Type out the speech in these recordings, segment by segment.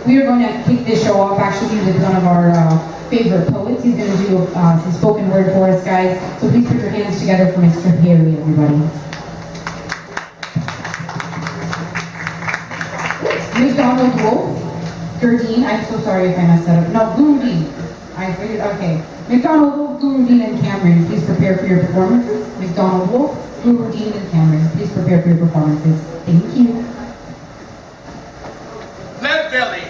we are going to kick this show off actually with one of our favorite poets. He's going to do some spoken word for us, guys. So please put your hands together for Mr. Harry, everybody. McDonald Wolf, Gurdine, I'm so sorry if I messed that up. No, Gurdine. I figured, okay. McDonald Wolf, Gurdine, and Cameron, please prepare for your performances. McDonald Wolf, Gurdine, and Cameron, please prepare for your performances. Thank you. Leadbelly,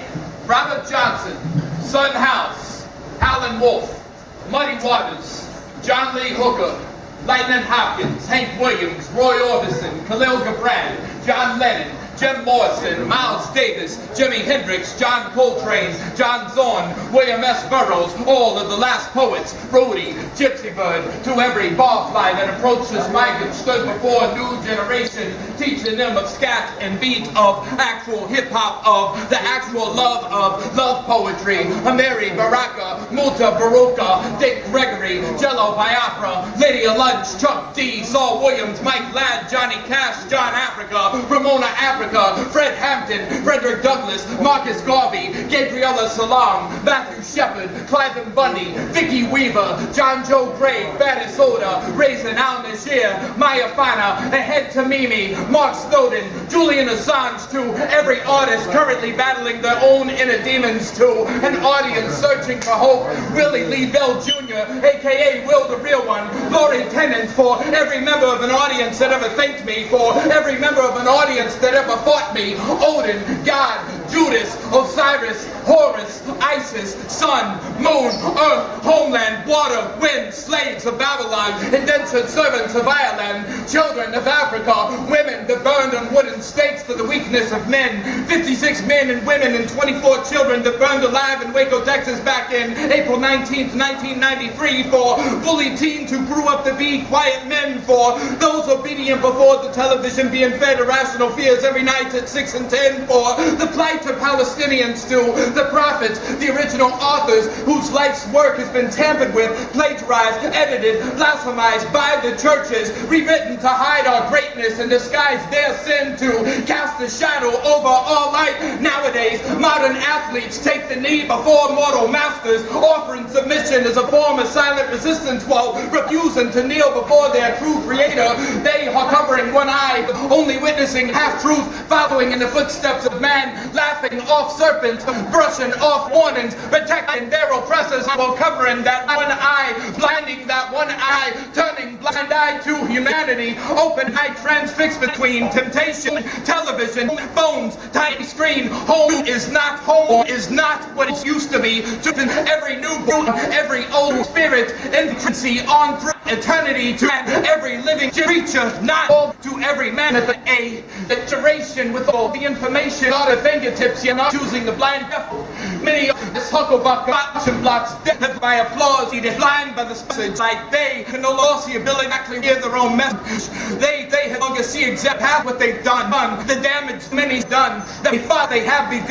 Robert Johnson, Son House, Alan Wolf, Muddy Waters, John Lee Hooker, Lightning Hopkins, Hank Williams, Roy Orbison, Khalil Gibran, John Lennon, Jim Morrison, Miles Davis, Jimi Hendrix, John Coltrane, John Zorn, William S. Burroughs, all of the last poets, Rhodey, Gypsy Bird, to every barfly that approached this mic and stood before a new generation, teaching them of scat and beat, of actual hip-hop, of the actual love of love poetry. Mary Baraka, Multa Baruka, Dick Gregory, Jello Biafra, Lydia Lunch, Chuck D, Saul Williams, Mike Ladd, Johnny Cash, John Africa, Ramona Africa, Fred Hampton, Frederick Douglass, Marcus Garvey, Gabriella Salam, Matthew Shepard, Cliven Bundy, Vicky Weaver, John Joe Gray, Fatty Soda, Raisin Al Nashir, Maya Fana, Ahead Tamimi, Mark Snowden, Julian Assange, to every artist currently battling their own inner demons, to an audience searching for hope, Willie Lee Bell Jr., aka Will the Real One, Laurie Tennant, for every member of an audience that ever thanked me, for every member of an audience that ever fought me, Odin, God, Judas, Osiris, Horus, Isis, Sun, Moon, Earth, Homeland, Water, Wind, slaves of Babylon, indentured servants of Ireland, children of Africa, women that burned on wooden stakes for the weakness of men, 56 men and women and 24 children that burned alive in Waco, Texas back in April 19th, 1993, for bully teens who grew up to be quiet men, for those obedient before the television being fed irrational fears every night at 6 and 10, for the plight of Palestinians, to the prophets, the original authors whose life's work has been tampered with, plagiarized, edited, blasphemized by the churches, rewritten to hide our greatness and disguise their sin, to cast a shadow over all light. Nowadays, modern athletes take the knee before mortal masters, offering submission as a form of silent resistance while refusing to kneel before their true creator. They are covering one eye, only witnessing half-truth, following in the footsteps of man, laughing off serpents, brushing off warnings, protecting their oppressors while covering that one eye, blinding that one eye, turning blind eye to humanity, open eye transfixed between temptation, television, phones, tiny screen. Home is not what it used to be. To every newborn, every old spirit, infancy on through eternity, to every living creature, not all, to every man at the A, the duration with all the information at our fingertips. You're not choosing the blind deaf. Many of this hucklebuck action blocks dead by applause, either blind by the message, like they can no longer see ability to actually hear their own message. They no longer see exact half what they've done, the damage many's done, the thought they have begun,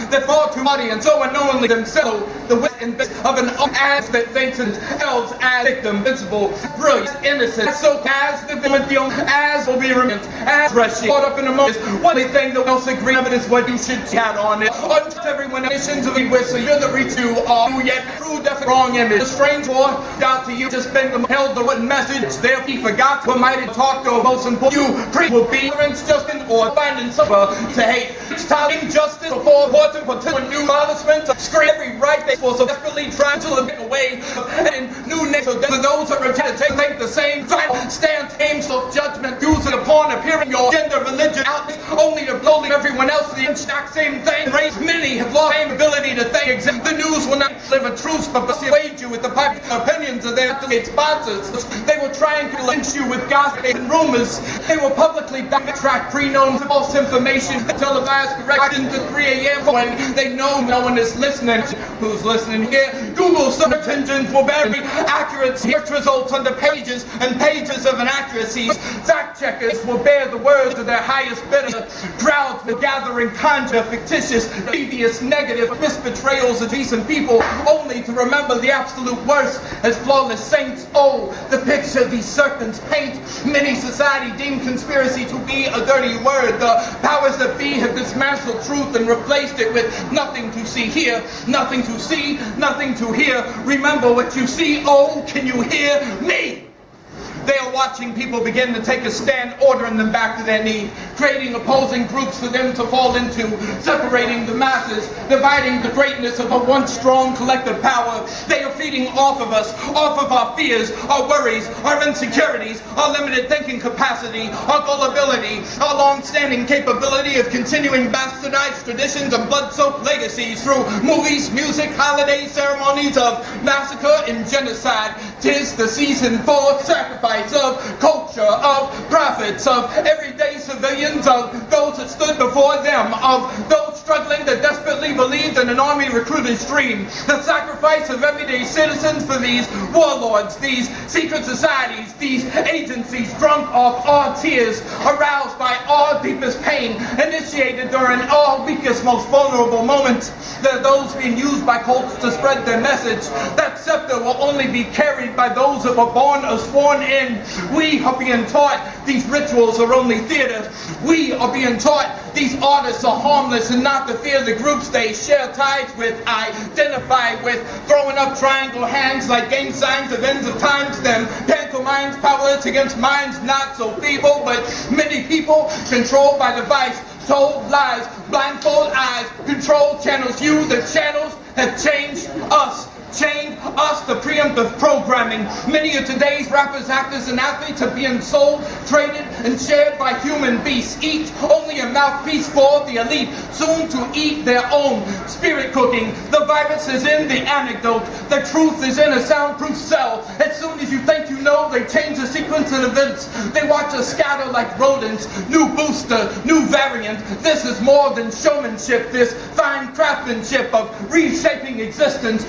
that fall to audience so unknowingly themselves, the wit and bit of an ass that thinks themselves as victim, invincible, brilliant, innocent, so as the villain as will be remembered, as rushing, caught up in a moment. One thing that else agree of it is what you should chat on it. Unto everyone nations of English, so you're the reach you are, yet true, definite, wrong image. A strange war, doubt to you, just been held the written message, there he forgot what might have talked to most important you, preach will be ignorance, justin, or finding someone to hate. Each time injustice before important potential new abolishment, scream every right they will so desperately trying to make away and new names. So for those that reject to think the same, try to stand tame, so judgment using upon appearing your gender, religion, outlet, only to blow everyone else the exact same thing. Race many have lost the ability to think. The news will not live a truth, but persuade you with the popular opinions of their sponsors. They will try and lynch you with gossip and rumors. They will publicly backtrack pre-known false information, televised corrections at 3 a.m. when they know no one is listening. Who's listening here? Google search engines will bury accurate search results under pages and pages of inaccuracies. Fact checkers will bear the words of their highest bidder. Crowds will gather and conjure fictitious, previous, negative misportrayals of decent people, only to remember the absolute worst as flawless saints. Oh, the picture these serpents paint. Many society deem conspiracy to be a dirty word. The powers that be have dismantled truth and replaced it with nothing to see here, nothing to see, nothing to hear. Remember what you see. Oh, can you hear me? They are watching people begin to take a stand, ordering them back to their knee, creating opposing groups for them to fall into, separating the masses, dividing the greatness of a once strong collective power. They are feeding off of us, off of our fears, our worries, our insecurities, our limited thinking capacity, our gullibility, our long-standing capability of continuing bastardized traditions and blood-soaked legacies through movies, music, holidays, ceremonies of massacre and genocide. 'Tis the season for sacrifice of culture, of prophets, of everyday civilians, of those that stood before them, of those struggling that desperately believed in an army recruiter's dream. The sacrifice of everyday citizens for these warlords, these secret societies, these agencies drunk off our tears, aroused by our deepest pain, initiated during our weakest, most vulnerable moments. There are those being used by cults to spread their message. That scepter will only be carried by those that were born or sworn in. We are being taught these rituals are only theater. We are being taught these artists are harmless and not to fear the groups they share ties with, identify with, throwing up triangle hands like gang signs of ends of times, them pantomimes powerless against minds not so feeble, but many people controlled by device, told lies, blindfold eyes, control channels. You, the channels, have changed us. Chained us to preemptive programming. Many of today's rappers, actors, and athletes are being sold, traded, and shared by human beasts, each only a mouthpiece for the elite, soon to eat their own spirit cooking. The virus is in the anecdote. The truth is in a soundproof cell. As soon as you think you know, they change the sequence of events. They watch us scatter like rodents. New booster, new variant. This is more than showmanship. This fine craftsmanship of reshaping existence,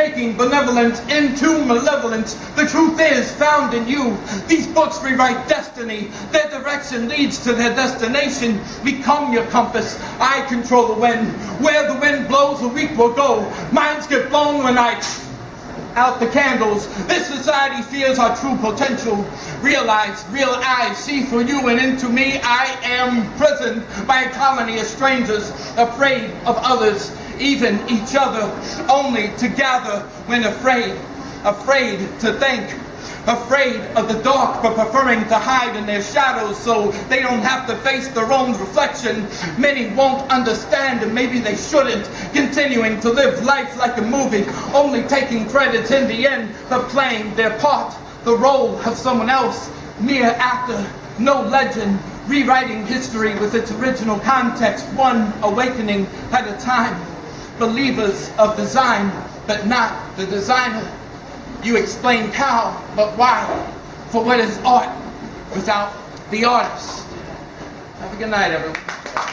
making benevolence into malevolence. The truth is found in you. These books rewrite destiny. Their direction leads to their destination. Become your compass. I control the wind. Where the wind blows, the weak will go. Minds get blown when I out the candles. This society fears our true potential. Realize, real eyes see through you and into me. I am imprisoned by a colony of strangers, afraid of others, even each other, only to gather when afraid, afraid to think, afraid of the dark but preferring to hide in their shadows so they don't have to face their own reflection. Many won't understand and maybe they shouldn't, continuing to live life like a movie, only taking credits in the end but playing their part, the role of someone else, mere actor, no legend, rewriting history with its original context, one awakening at a time. Believers of design, but not the designer. You explain how, but why? For what is art without the artist? Have a good night, everyone.